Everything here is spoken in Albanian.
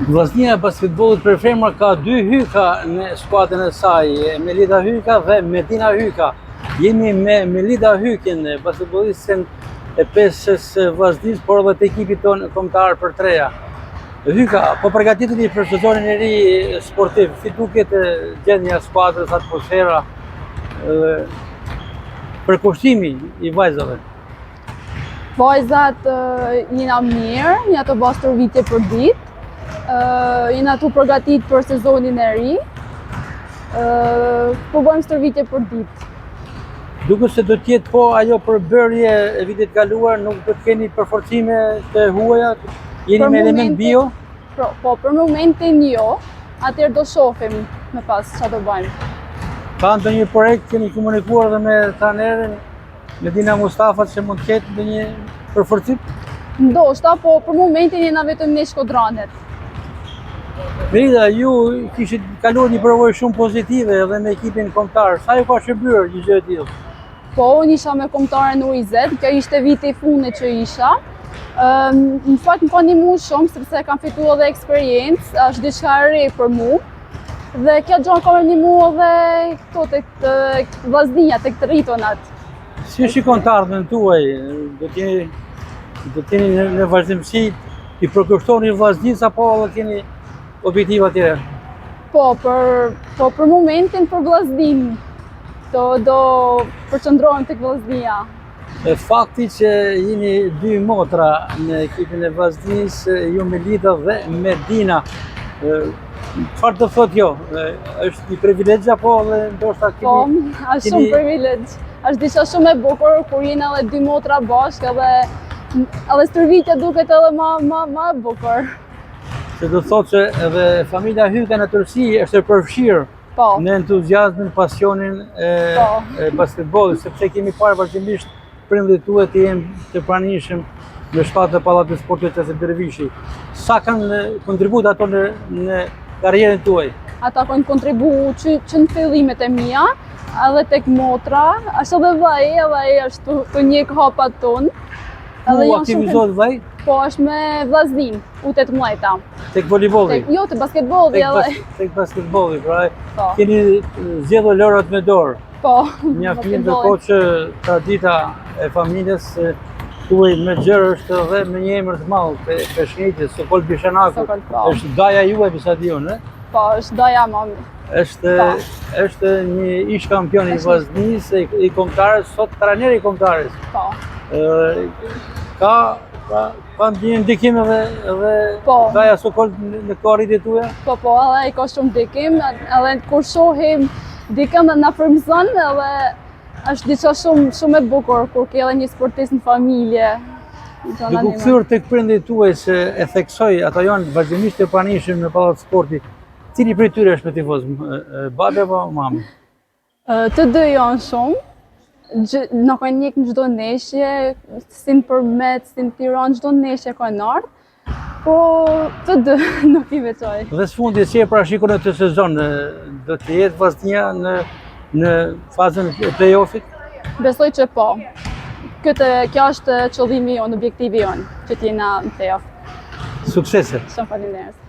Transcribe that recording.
Vllaznia e basketbollit për femra ka 2 hyka në skuadrën e saj, Melida Hyka dhe Medina Hyka. Jemi me Melida Hykin, basketbollistën e peshës vllaznisë, por edhe të ekipit tonë kombëtar për treja. Hyka, po përgatiteni për sezonin e ri sportiv, si duket gjendja e skuadrës, atmosfera, përkushtimi i vajzave? Vajzat jena mirë, jena të bas stërvitje për ditë, jena të përgatit për sezonin e ri, po bëjmë stërvitje për ditë. Duket se do t'jetë po ajo përbërje e vitit kaluar, nuk do të keni përforcime të huaja, jeni me element bio? Po, për momentin jo, atëherë do shohim me pas çfarë do bëjmë. Ka ndonjë projekt, keni komunikuar dhe me trajnerin Medina Mustafa që mund të ketë ndonjë përforcim? Ndoshta, po për momentin jena vetëm ne shkodranet. Melida, ju kishit kaluar një përvojë shumë pozitive edhe me ekipin kombëtar. Sa ju ka shërbyer një gjë e tillë? Po, unë isha me kombëtaren UIZ, kjo ishte viti i fundit që isha. Në fakt më ka ndihmuar shumë sepse kam fituar edhe eksperiencë, është diçka e re për mua. Dhe kjo gjë ka më ndihmuar edhe këto tek vllaznia, tek të rritonat. Si shikon të ardhmen tuaj? Do të jeni në vazhdimsi i përkushtoni vllaznisë apo keni objektiva tjera? Po, për momentin për vllaznin. Do përqendrohem tek vllaznia. Fakti që jeni 2 motra në ekipin e vllaznisë, ju Melida dhe Medina, çfarë do thotë kjo? Është një privilegj apo ndoshta keni? Po, është shumë privilegj. Është diçka shumë e bukur kur jeni edhe 2 motra bashkë edhe stërvitja duket edhe më e bukur. Se do thotë që edhe familja Hyka në tërësi është e përfshirë në entuziazmin, pasionin e basketbollit, sepse kemi parë vazhdimisht prindërit tuaj të jenë të pranishëm në shtatë të Pallatit Sportit të Dervishi. Sa kanë kontribuar ato në karrierën tuaj? Ata kanë kontribuar që në fillimet e mia, edhe tek motra, ashtu edhe vllai është të njeh hapat tonë. Ku aktivizohet vllai? Po, është me vllaznin, U18. Tek voleybolli? Jo, tek basketbolli edhe. Tek basketbolli, pra keni zgjedhur lojrat me dorë. Po. Mjaftë ndërkohë që tradita e familjes tuaj me gjërë është edhe me një emër të madh të shenjtjes, Sokol Bishanaku. Është daja juaj disa diun, e? Po, është daja mami. Është një ish kampion i vllaznisë, i kombëtarës, sot trajner i kombëtarës. Po. Ka një ndikim edhe daja Sokol në karrierën tuaj? Po, edhe ai ka shumë ndikim, edhe kur shohim dikën dhe na frymëzon edhe është diçka shumë e bukur kur ke edhe një sportist në familje. Duke kthyer tek prindërit tuaj se e theksoj, ata janë vazhdimisht të pranishëm në Pallat Sporti. Cili prej tyre është me tifoz, babi apo mami? Të dy janë shumë. Na kanë njek në çdo ndeshje, si në Përmet, si në Tiranë, çdo ndeshje kanë ardhur. Po të dy nuk i veçoj. Dhe sfundi si e parashikon këtë sezon, do të jetë vllaznia në fazën e play-offit? Besoj që po. Kjo është qëllimi jonë, objektivi jonë, që t'jena në play-off. Suksese! Shumë faleminderit.